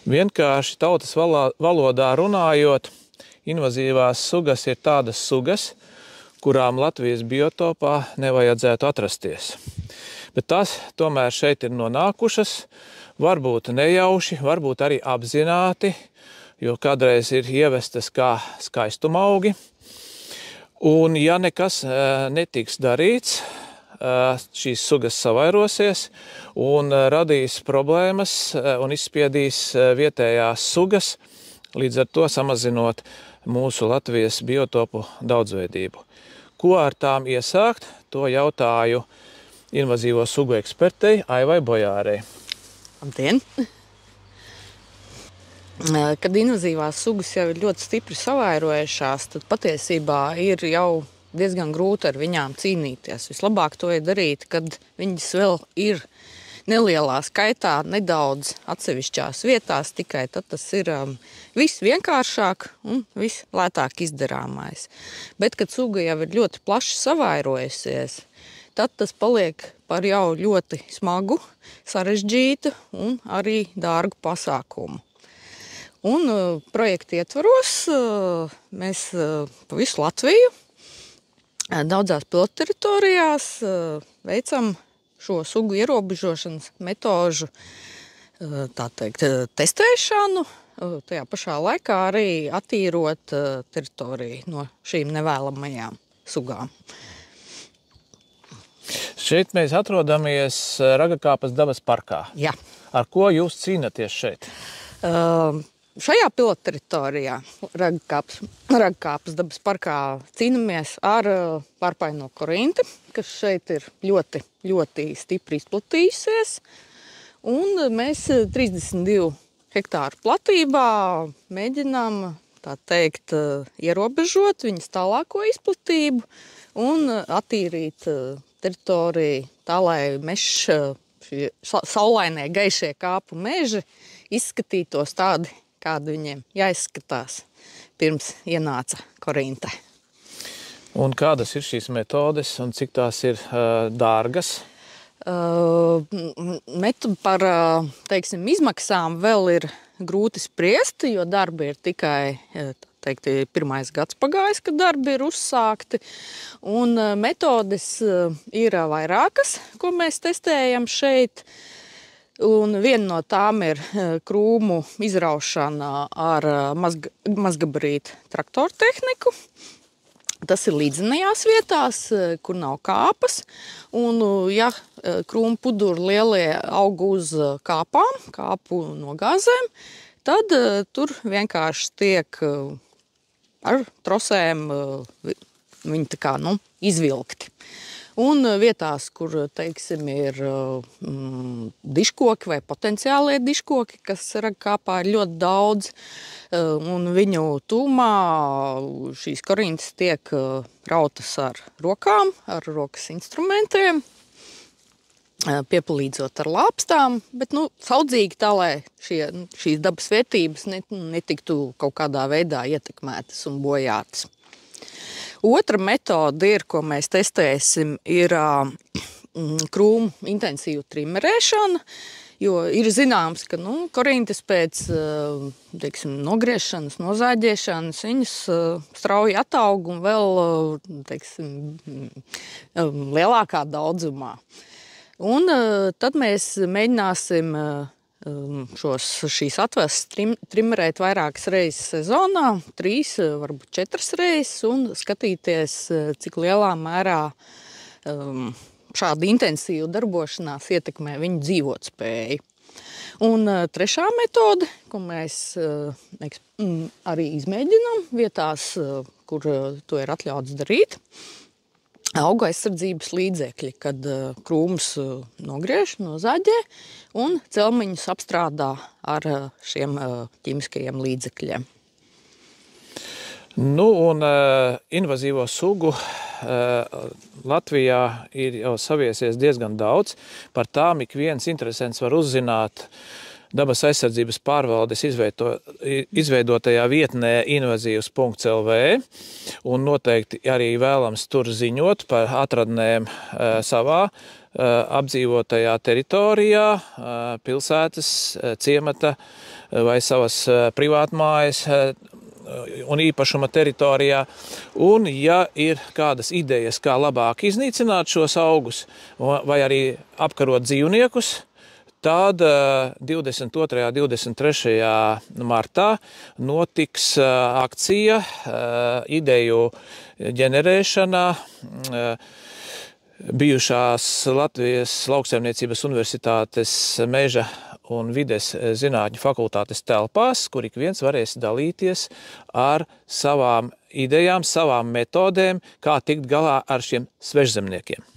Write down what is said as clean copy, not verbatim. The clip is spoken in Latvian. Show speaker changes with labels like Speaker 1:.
Speaker 1: Vienkārši tautas valodā runājot, invazīvās sugas ir tādas sugas, kurām Latvijas biotopā nevajadzētu atrasties. Bet tās tomēr šeit ir nonākušas, varbūt nejauši, varbūt arī apzināti, jo kādreiz ir ievestas kā skaistumaugi. Un ja nekas netiks darīts, šīs sugas savairosies un radīs problēmas un izspiedīs vietējās sugas, līdz ar to samazinot mūsu Latvijas biotopu daudzveidību. Ko ar tām iesākt, to jautāju invazīvo sugu ekspertei Aivai Bojārei.
Speaker 2: Labdien! Kad invazīvās sugas jau ir ļoti stipri savairojušās, tad patiesībā ir jau diezgan grūti ar viņām cīnīties. Vislabāk to ir darīt, kad viņas vēl ir nelielā skaitā, nedaudz atsevišķās vietās, tikai tad tas ir visvienkāršāk un vislētāk izdarāmais. Bet, kad suga jau ir ļoti plaši savairojusies, tad tas paliek par jau ļoti smagu, sarežģītu un arī dārgu pasākumu. Un projekta ietvaros mēs pa visu Latviju daudzās pilotteritorijās veicam šo sugu ierobežošanas metožu testēšanu, tajā pašā laikā arī attīrot teritoriju no šīm nevēlamajām sugām.
Speaker 1: Šeit mēs atrodamies Ragakāpas dabas parkā.
Speaker 2: Jā.
Speaker 1: Ar ko jūs cīnaties šeit?
Speaker 2: Šajā pilotteritorijā Ragakāpas dabas parkā cīnamies ar pārpaino korinti, kas šeit ir ļoti, ļoti stipri izplatījusies. Un mēs 32 hektāru platībā mēģinām, tā teikt, ierobežot viņas tālāko izplatību un attīrīt teritoriju tā, lai mežs, šie saulainie gaišie kāpu meži izskatītos tādi, kādi viņiem jāizskatās pirms ienāca korinte.
Speaker 1: Un kādas ir šīs metodes un cik tās ir dārgas?
Speaker 2: Par, teiksim, izmaksām vēl ir grūti spriest, jo darbi ir tikai, pirmais gads pagājis, kad darbi ir uzsākti. Un metodes ir vairākas, ko mēs testējam šeit. Un viena no tām ir krūmu izraušana ar mazgabarītu traktoru tehniku. Tas ir līdzenajās vietās, kur nav kāpas. Un, ja krūmu puduri lielie aug uz kāpām, kāpu nogāzēm, tad tur vienkārši tiek ar trosēm viņi tā kā, izvilkti. Un vietās, kur, teiksim, ir diškoki vai potenciālie diškoki, kas Ragakāpā ir ļoti daudz, un viņu tūmā šīs korintas tiek rautas ar rokām, ar rokas instrumentiem, piepalīdzot ar lāpstām, bet saudzīgi tā, lai šīs dabas vērtības netiktu kaut kādā veidā ietekmētas un bojātas. Otra metode ir, ko mēs testēsim, ir krūmu intensīva trimerēšana, jo ir zināms, ka korintas pēc nogriešanas, nozāģēšanas viņas strauji ataug un vēl lielākā daudzumā. Un tad mēs mēģināsim šīs atveses trimerēt vairākas reizes sezonā, 3, varbūt 4 reizes, un skatīties, cik lielā mērā šāda intensīva darbošanās ietekmē viņu dzīvotspēju. Un trešā metode, ko mēs arī izmēģinām vietās, kur to ir atļauts darīt, auga aizsardzības līdzekļi, kad krūmus nogriež, nozāģē un celmiņus apstrādā ar šiem ķīmiskajiem līdzekļiem.
Speaker 1: Un invazīvo sugu Latvijā ir jau saviesies diezgan daudz. Par tām ik viens interesants var uzzināt Dabas aizsardzības pārvaldes izveidotajā vietnē invazivs.lv, un noteikti arī vēlams tur ziņot par atradnēm savā apdzīvotajā teritorijā, pilsētas, ciemata vai savas privātmājas un īpašuma teritorijā. Un, ja ir kādas idejas, kā labāk iznīcināt šos augus vai arī apkarot dzīvniekus, tad 22. un 23. martā notiks akcija, ideju ģenerēšana bijušās Latvijas Lauksaimniecības Universitātes meža un vides zinātņu fakultātes telpās, kur ik viens varēs dalīties ar savām idejām, savām metodēm, kā tikt galā ar šiem svežzemniekiem.